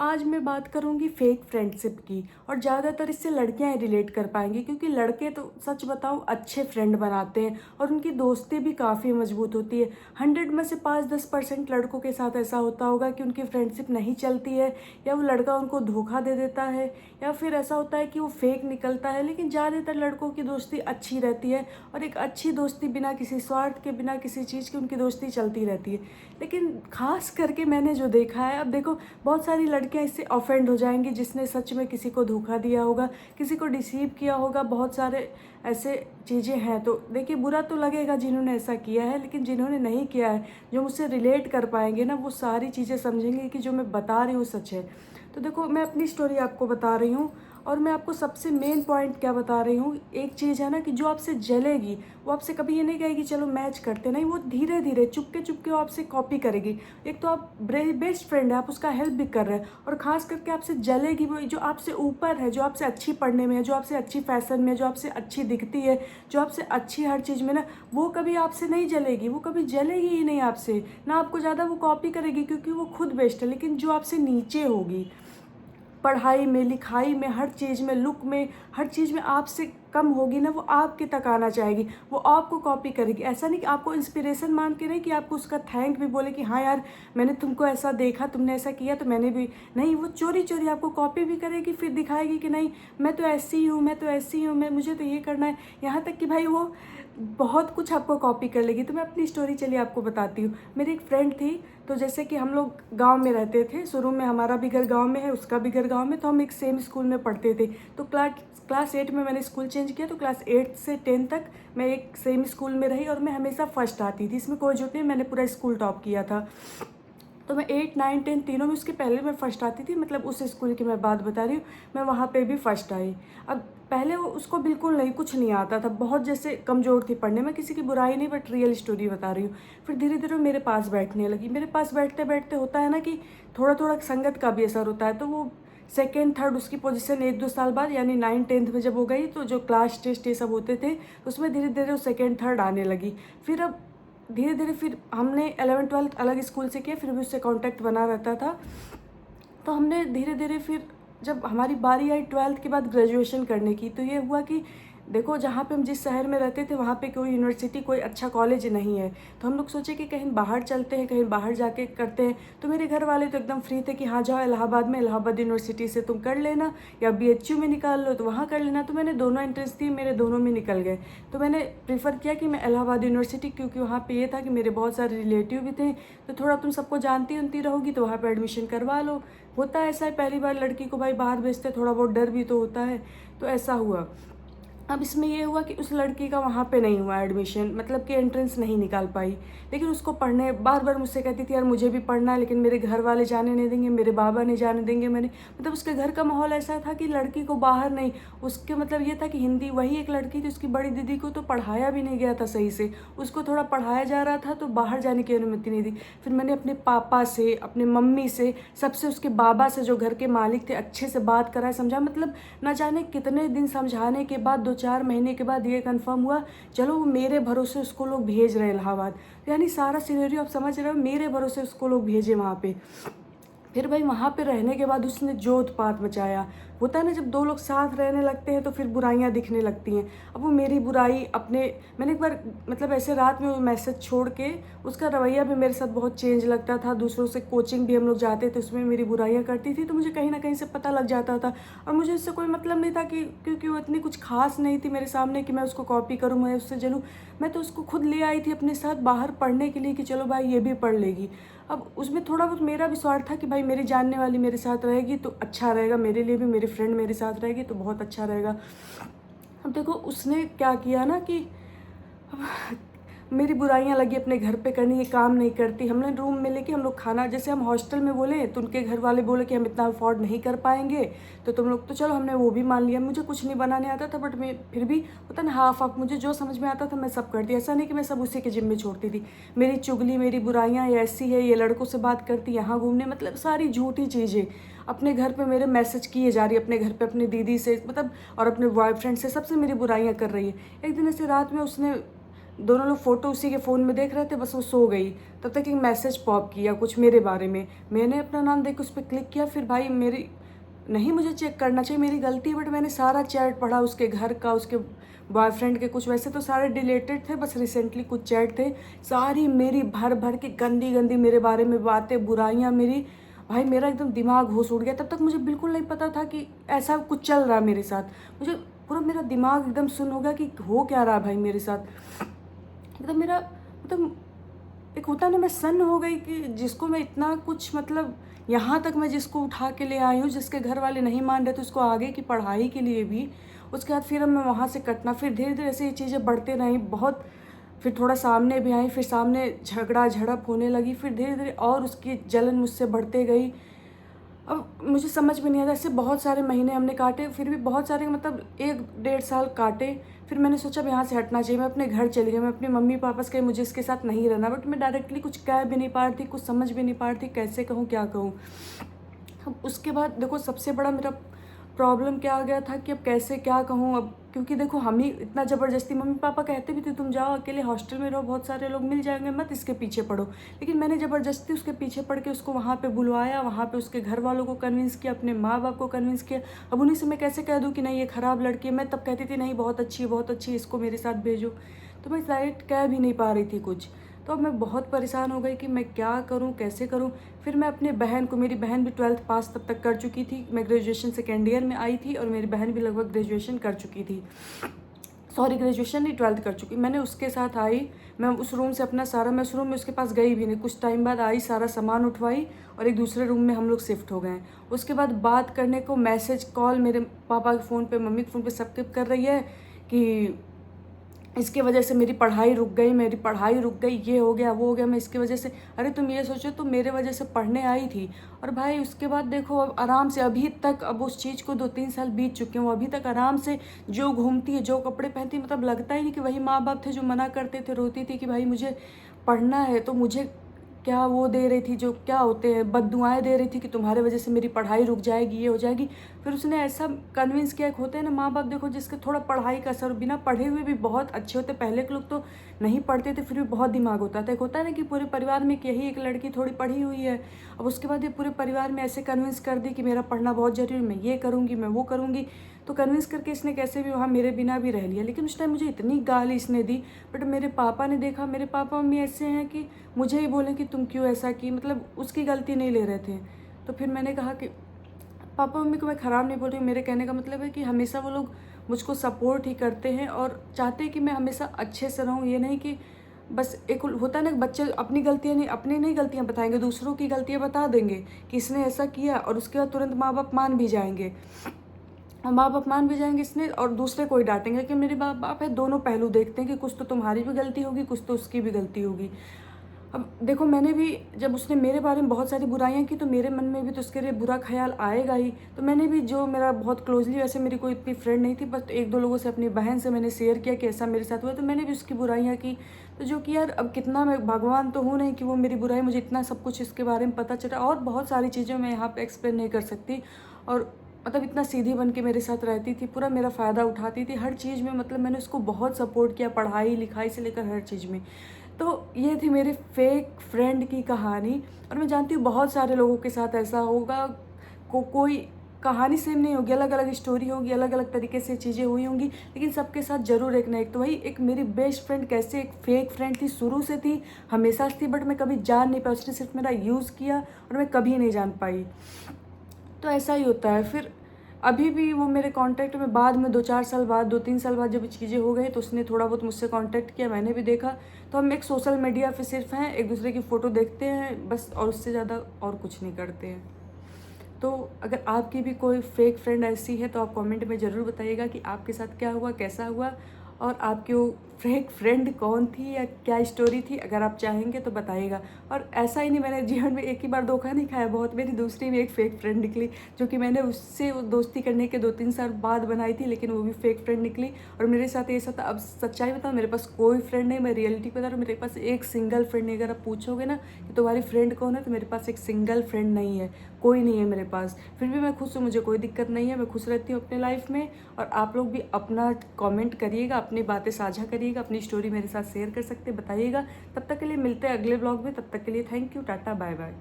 आज मैं बात करूंगी फेक फ्रेंडशिप की। और ज़्यादातर इससे लड़कियां रिलेट कर पाएंगी, क्योंकि लड़के तो सच बताऊं अच्छे फ्रेंड बनाते हैं और उनकी दोस्ती भी काफ़ी मजबूत होती है। 100 में से 5-10% लड़कों के साथ ऐसा होता होगा कि उनकी फ्रेंडशिप नहीं चलती है, या वो लड़का उनको धोखा दे देता है, या फिर ऐसा होता है कि वो फेक निकलता है। लेकिन ज़्यादातर लड़कों की दोस्ती अच्छी रहती है, और एक अच्छी दोस्ती बिना किसी स्वार्थ के, बिना किसी चीज़ की उनकी दोस्ती चलती रहती है। लेकिन खास करके मैंने जो देखा है, अब देखो बहुत सारी लड़कियां इससे ऑफेंड हो जाएंगी जिसने सच में किसी को धोखा दिया होगा, किसी को डिसीव किया होगा। बहुत सारे ऐसे चीज़ें हैं, तो देखिए बुरा तो लगेगा जिन्होंने ऐसा किया है, लेकिन जिन्होंने नहीं किया है, जो मुझसे रिलेट कर पाएंगे ना, वो सारी चीज़ें समझेंगे कि जो मैं बता रही हूँ सच है। तो देखो मैं अपनी स्टोरी आपको बता रही हूँ, और मैं आपको सबसे मेन पॉइंट क्या बता रही हूँ, एक चीज़ है ना कि जो आपसे जलेगी वो आपसे कभी ये नहीं कहेगी चलो मैच करते, नहीं, वो धीरे धीरे चुपके चुपके वो आपसे कॉपी करेगी। एक तो आप बेस्ट फ्रेंड है, आप उसका हेल्प भी कर रहे हैं, और ख़ास करके आपसे जलेगी वो जो आपसे ऊपर है, जो आपसे अच्छी पढ़ने में है, जो आपसे अच्छी फैशन में, जो आपसे अच्छी दिखती है, जो आपसे अच्छी हर चीज़ में ना, वो कभी आपसे नहीं जलेगी, वो कभी जलेगी ही नहीं आपसे ना। आपको ज़्यादा वो कॉपी करेगी क्योंकि वो खुद बेस्ट है। लेकिन जो आपसे नीचे होगी, पढ़ाई में, लिखाई में, हर चीज़ में, लुक में, हर चीज़ में आपसे कम होगी ना, वो आपके तक आना चाहेगी, वो आपको कॉपी करेगी। ऐसा नहीं कि आपको इंस्पिरेशन मान के, नहीं कि आपको उसका थैंक भी बोले कि हाँ यार मैंने तुमको ऐसा देखा, तुमने ऐसा किया तो मैंने भी, नहीं, वो चोरी चोरी आपको कॉपी भी करेगी, फिर दिखाएगी कि नहीं मैं तो ऐसी हूँ, मैं तो ऐसी हूँ, मैं मुझे तो ये करना है। यहाँ तक कि भाई वो बहुत कुछ आपको कॉपी कर लेगी। तो मैं अपनी स्टोरी चलिए आपको बताती हूँ। मेरी एक फ्रेंड थी, तो जैसे कि हम लोग गांव में रहते थे शुरू में, हमारा भी घर गांव में है, उसका भी घर गांव में, तो हम एक सेम स्कूल में पढ़ते थे। तो क्लास 8 में मैंने स्कूल चेंज किया, तो क्लास 8 से 10 तक मैं एक सेम स्कूल में रही, और मैं हमेशा फर्स्ट आती थी, इसमें कोई झूठ नहीं, मैंने पूरा स्कूल टॉप किया था। तो मैं 8, 9, 10 तीनों में, उसके पहले मैं फ़र्स्ट आती थी, मतलब उस स्कूल की मैं बात बता रही हूँ, मैं वहाँ पे भी फ़र्स्ट आई। अब पहले वो उसको बिल्कुल नहीं, कुछ नहीं आता था, बहुत जैसे कमज़ोर थी पढ़ने में, किसी की बुराई नहीं, बट रियल स्टोरी बता रही हूँ। फिर धीरे धीरे मेरे पास बैठने लगी। मेरे पास बैठते बैठते होता है ना कि थोड़ा थोड़ा संगत का भी असर होता है, तो वो सेकेंड थर्ड उसकी पोजीशन 1-2 साल बाद, यानी 9, 10th में जब हो गई, तो जो क्लास टेस्ट ये सब होते थे, उसमें धीरे धीरे वो सेकेंड थर्ड आने लगी। फिर अब धीरे धीरे फिर हमने 11th 12th अलग स्कूल से किया, फिर भी उससे कांटेक्ट बना रहता था। तो हमने धीरे धीरे फिर जब हमारी बारी आई 12th के बाद ग्रेजुएशन करने की, तो ये हुआ कि देखो जहाँ पे हम जिस शहर में रहते थे वहाँ पे कोई यूनिवर्सिटी, कोई अच्छा कॉलेज नहीं है। तो हम लोग सोचे कि कहीं बाहर चलते हैं, कहीं बाहर जाके करते हैं। तो मेरे घर वाले तो एकदम फ्री थे कि हाँ जाओ इलाहाबाद में, इलाहाबाद यूनिवर्सिटी से तुम कर लेना, या BHU में निकाल लो तो वहाँ कर लेना। तो मैंने दोनों इंटरेस्ट दिए, मेरे दोनों में निकल गए। तो मैंने प्रीफर किया कि मैं इलाहाबाद यूनिवर्सिटी, क्योंकि वहाँ पे ये था कि मेरे बहुत सारे रिलेटिव भी थे, तो थोड़ा तुम सबको जानती उनती रहोगी तो वहाँ पे एडमिशन करवा लो। होता है ऐसा है, पहली बार लड़की को भाई बाहर भेजते, थोड़ा बहुत डर भी तो होता है। तो ऐसा हुआ। अब इसमें ये हुआ कि उस लड़की का वहाँ पे नहीं हुआ एडमिशन, मतलब कि एंट्रेंस नहीं निकाल पाई। लेकिन उसको पढ़ने बार बार मुझसे कहती थी यार मुझे भी पढ़ना है, लेकिन मेरे घर वाले जाने नहीं देंगे, मेरे बाबा नहीं जाने देंगे। मैंने मतलब उसके घर का माहौल ऐसा था कि लड़की को बाहर नहीं, उसके मतलब ये था कि हिंदी, वही एक लड़की थी, उसकी बड़ी दीदी को तो पढ़ाया भी नहीं गया था सही से, उसको थोड़ा पढ़ाया जा रहा था, तो बाहर जाने की अनुमति नहीं दी। फिर मैंने अपने पापा से, अपने मम्मी से, सबसे, उसके बाबा से जो घर के मालिक थे, अच्छे से बात कराया, समझा, मतलब ना जाने कितने दिन समझाने के बाद 2-4 महीने के बाद ये कंफर्म हुआ चलो वो मेरे भरोसे उसको लोग भेज रहे हैं इलाहाबाद। यानी सारा सिनेरियो आप समझ रहे हो, मेरे भरोसे उसको लोग भेजे वहाँ पे। फिर भाई वहाँ पे रहने के बाद उसने जो उत्पात मचाया। होता है ना जब दो लोग साथ रहने लगते हैं तो फिर बुराइयाँ दिखने लगती हैं। अब वो मेरी बुराई अपने, मैंने एक बार मतलब ऐसे रात में वो मैसेज छोड़ के, उसका रवैया भी मेरे साथ बहुत चेंज लगता था। दूसरों से कोचिंग भी हम लोग जाते थे, उसमें मेरी बुराइयाँ करती थी, तो मुझे कहीं ना कहीं से पता लग जाता था। और मुझे उससे कोई मतलब नहीं था कि, क्योंकि वो इतनी कुछ खास नहीं थी मेरे सामने कि मैं उसको कॉपी करूँ, मैं उससे जलूँ। मैं तो उसको खुद ले आई थी अपने साथ बाहर पढ़ने के लिए कि चलो भाई ये भी पढ़ लेगी। अब उसमें थोड़ा बहुत मेरा भी स्वार्थ था कि भाई मेरी जानने वाली मेरे साथ रहेगी तो अच्छा रहेगा मेरे लिए भी, मेरी फ्रेंड मेरे साथ रहेगी तो बहुत अच्छा रहेगा। अब देखो उसने क्या किया ना कि मेरी बुराइयां लगी अपने घर पे करनी, ये काम नहीं करती। हमने रूम में लेके हम लोग खाना, जैसे हम हॉस्टल में बोले तो उनके घर वाले बोले कि हम इतना अफोर्ड नहीं कर पाएंगे, तो तुम लोग, तो चलो हमने वो भी मान लिया। मुझे कुछ नहीं बनाने आता था, बट मैं फिर भी होता ना हाफ हाफ, मुझे जो समझ में आता था मैं सब करती। ऐसा नहीं कि मैं सब उसी के जिम्मे छोड़ती थी। मेरी चुगली, मेरी बुराइयाँ, ये ऐसी है, ये लड़कों से बात करती, यहाँ घूमने, मतलब सारी झूठी चीज़ें। अपने घर पे मेरे मैसेज किए जा रही है, अपने घर पे अपनी दीदी से, मतलब और अपने बॉयफ्रेंड से, सबसे मेरी बुराइयाँ कर रही है। एक दिन ऐसे रात में उसने दोनों लोग फ़ोटो उसी के फ़ोन में देख रहे थे, बस वो सो गई। तब तक एक मैसेज पॉप किया कुछ मेरे बारे में, मैंने अपना नाम देख के उस पे क्लिक किया। फिर भाई मेरी नहीं, मुझे चेक करना चाहिए, मेरी गलती है, बट मैंने सारा चैट पढ़ा उसके घर का, उसके बॉयफ्रेंड के, कुछ वैसे तो सारे डिलीटेड थे, बस रिसेंटली कुछ चैट थे, सारी मेरी भर भर के गंदी गंदी मेरे बारे में बातें, बुराइयाँ मेरी। भाई मेरा एकदम दिमाग होश उड़ गया। तब तक मुझे बिल्कुल नहीं पता था कि ऐसा कुछ चल रहा है मेरे साथ। मुझे पूरा मेरा दिमाग एकदम सुन्न हो गया कि हो क्या रहा है भाई मेरे साथ। एकदम मेरा मतलब एक होता ना, मैं सन्न हो गई कि जिसको मैं इतना कुछ मतलब यहाँ तक मैं जिसको उठा के ले आई हूँ, जिसके घर वाले नहीं मान रहे थे उसको आगे की पढ़ाई के लिए भी, उसके बाद फिर मैं वहाँ से कटना, फिर धीरे धीरे ऐसे ये चीज़ें बढ़ते रहीं बहुत। फिर थोड़ा सामने भी आई, फिर सामने झगड़ा झड़प होने लगी, फिर धीरे धीरे और उसकी जलन मुझसे बढ़ते गई। अब मुझे समझ में नहीं आता, ऐसे बहुत सारे महीने हमने काटे, फिर भी बहुत सारे मतलब 1-1.5 साल काटे। फिर मैंने सोचा अब यहाँ से हटना चाहिए, मैं अपने घर चली गई, मैं अपने मम्मी पापा से कही मुझे इसके साथ नहीं रहना, बट मैं डायरेक्टली कुछ कह भी नहीं पा रही थी, कुछ समझ भी नहीं पा रही थी कैसे कहूँ क्या कहूँ। अब उसके बाद देखो सबसे बड़ा मेरा प्रॉब्लम क्या आ गया था कि अब कैसे क्या कहूँ अब, क्योंकि देखो हम ही इतना ज़बरदस्ती, मम्मी पापा कहते भी थे तुम जाओ अकेले हॉस्टल में रहो, बहुत सारे लोग मिल जाएंगे, मत इसके पीछे पड़ो। लेकिन मैंने ज़बरदस्ती उसके पीछे पड़ के उसको वहाँ पे बुलवाया, वहाँ पे उसके घर वालों को कन्विंस किया, अपने माँ बाप को कन्विंस किया। अब उन्हीं से मैं कैसे कह दूँ कि नहीं ये ख़राब लड़की है। मैं तब कहती थी नहीं बहुत अच्छी है, बहुत अच्छी है, इसको मेरे साथ भेजो। तो मैं डायरेक्ट कह भी नहीं पा रही थी कुछ। तो अब मैं बहुत परेशान हो गई कि मैं क्या करूं, कैसे करूं। फिर मैं अपने बहन को, मेरी बहन भी 12th पास तब तक कर चुकी थी, मैं ग्रेजुएशन सेकेंड ईयर में आई थी और मेरी बहन भी लगभग ग्रेजुएशन कर चुकी थी, सॉरी ग्रेजुएशन नहीं 12th कर चुकी। मैंने उसके साथ आई, मैं उस रूम से अपना सारा, मैं उस रूम में उसके पास गई भी नहीं, कुछ टाइम बाद आई, सारा सामान उठवाई और एक दूसरे रूम में हम लोग शिफ्ट हो गए। उसके बाद बात करने को मैसेज कॉल मेरे पापा के फ़ोन पे, मम्मी के फ़ोन पे सबके कर रही है कि इसके वजह से मेरी पढ़ाई रुक गई, मेरी पढ़ाई रुक गई, ये हो गया वो हो गया, मैं इसकी वजह से। अरे तुम ये सोचो तुम मेरे वजह से पढ़ने आई थी, और भाई उसके बाद देखो अब आराम से अभी तक, अब उस चीज़ को 2-3 साल बीत चुके हैं, वो अभी तक आराम से जो घूमती है, जो कपड़े पहनती है, मतलब लगता ही नहीं कि वही माँ बाप थे जो मना करते थे, रोती थी कि भाई मुझे पढ़ना है। तो मुझे क्या वो दे रही थी, जो क्या होते हैं बद्दुआएँ दे रही थी कि तुम्हारे वजह से मेरी पढ़ाई रुक जाएगी, ये हो जाएगी। फिर उसने ऐसा कन्विंस किया, एक होते हैं ना माँ बाप, देखो जिसके थोड़ा पढ़ाई का असर, बिना पढ़े हुए भी बहुत अच्छे होते। पहले के लोग तो नहीं पढ़ते थे फिर भी बहुत दिमाग होता था। एक होता है ना कि पूरे परिवार में यही एक लड़की थोड़ी पढ़ी हुई है। अब उसके बाद ये पूरे परिवार में ऐसे कन्विंस कर दी कि मेरा पढ़ना बहुत ज़रूरी है, मैं ये करूँगी, मैं वो करूँगी। तो कन्विंस करके इसने कैसे भी वहाँ मेरे बिना भी रह लिया। लेकिन उस टाइम मुझे इतनी गाली इसने दी, बट मेरे पापा ने देखा, मेरे पापा मम्मी ऐसे हैं कि मुझे ही बोले कि तुम क्यों ऐसा की, मतलब उसकी गलती नहीं ले रहे थे। तो फिर मैंने कहा कि पापा मम्मी को मैं ख़राब नहीं बोल रही हूँ, मेरे कहने का मतलब है कि हमेशा वो लोग मुझको सपोर्ट ही करते हैं और चाहते हैं कि मैं हमेशा अच्छे से रहूँ। ये नहीं कि बस एक होता है ना, बच्चे अपनी गलतियाँ नहीं, अपनी नहीं गलतियाँ बताएंगे, दूसरों की गलतियाँ बता देंगे कि इसने ऐसा किया, और उसके बाद तुरंत माँ बाप मान भी जाएंगे, और माँ बाप मान भी जाएंगे इसने, और दूसरे को ही डांटेंगे कि मेरे बाप बाप है। दोनों पहलू देखते हैं कि कुछ तो तुम्हारी भी गलती होगी, कुछ तो उसकी भी गलती होगी। अब देखो मैंने भी, जब उसने मेरे बारे में बहुत सारी बुराइयां की तो मेरे मन में भी तो उसके लिए बुरा ख्याल आएगा ही। तो मैंने भी, जो मेरा बहुत क्लोजली, वैसे मेरी कोई इतनी फ्रेंड नहीं थी, बस 1-2 लोगों से, अपनी बहन से मैंने शेयर किया कि ऐसा मेरे साथ हुआ, तो मैंने भी उसकी बुराइयां की। तो जो कि यार अब कितना, मैं भगवान तो हूँ नहीं कि वो मेरी बुराई, मुझे इतना सब कुछ इसके बारे में पता चला, और बहुत सारी चीज़ें मैं यहाँ पर एक्सप्लेन नहीं कर सकती। और मतलब इतना सीधी बन के मेरे साथ रहती थी, पूरा मेरा फ़ायदा उठाती थी हर चीज़ में, मतलब मैंने उसको बहुत सपोर्ट किया, पढ़ाई लिखाई से लेकर हर चीज़ में। तो ये थी मेरी फेक फ्रेंड की कहानी, और मैं जानती हूँ बहुत सारे लोगों के साथ ऐसा होगा। कोई कहानी सेम नहीं होगी, अलग अलग स्टोरी होगी, अलग अलग तरीके से चीज़ें हुई होंगी, लेकिन सबके साथ ज़रूर एक ना एक। तो वही एक मेरी बेस्ट फ्रेंड कैसे एक फेक फ्रेंड थी, शुरू से थी, हमेशा से थी, बट मैं कभी जान नहीं पाई, उसने सिर्फ मेरा यूज़ किया और मैं कभी नहीं जान पाई। तो ऐसा ही होता है। फिर अभी भी वो मेरे कांटेक्ट में, बाद में 2-4 साल बाद, 2-3 साल बाद जब चीज़ें हो गई तो उसने थोड़ा बहुत मुझसे कांटेक्ट किया, मैंने भी देखा। तो हम एक सोशल मीडिया पे सिर्फ हैं, एक दूसरे की फ़ोटो देखते हैं बस, और उससे ज़्यादा और कुछ नहीं करते हैं। तो अगर आपकी भी कोई फेक फ्रेंड ऐसी है तो आप कमेंट में ज़रूर बताइएगा कि आपके साथ क्या हुआ, कैसा हुआ, और आपकी वो फेक फ्रेंड कौन थी या क्या स्टोरी थी, अगर आप चाहेंगे तो बताइएगा। और ऐसा ही नहीं, मैंने जीवन में एक ही बार धोखा नहीं खाया, बहुत, मेरी दूसरी भी एक फ़ेक फ्रेंड निकली, जो कि मैंने उससे वो दोस्ती करने के 2-3 साल बाद बनाई थी, लेकिन वो भी फ़ेक फ्रेंड निकली। और मेरे साथ ये सब था। अब सच्चाई बताऊँ, मेरे पास कोई फ्रेंड नहीं, मैं रियलिटी बता रही हूँ, मेरे पास एक सिंगल फ्रेंड नहीं। अगर आप पूछोगे ना कि तुम्हारी फ्रेंड कौन है, तो मेरे पास एक सिंगल फ्रेंड नहीं है, कोई नहीं है मेरे पास। फिर भी मैं खुश हूँ, मुझे कोई दिक्कत नहीं है, मैं खुश रहती हूँ अपने लाइफ में। और आप लोग भी अपना कमेंट करिएगा, अपनी बातें साझा करिएगा। करिएगा, अपनी स्टोरी मेरे साथ शेयर कर सकते हैं, बताइएगा। तब तक के लिए मिलते हैं अगले ब्लॉग में, तब तक के लिए thank you, tata, bye bye.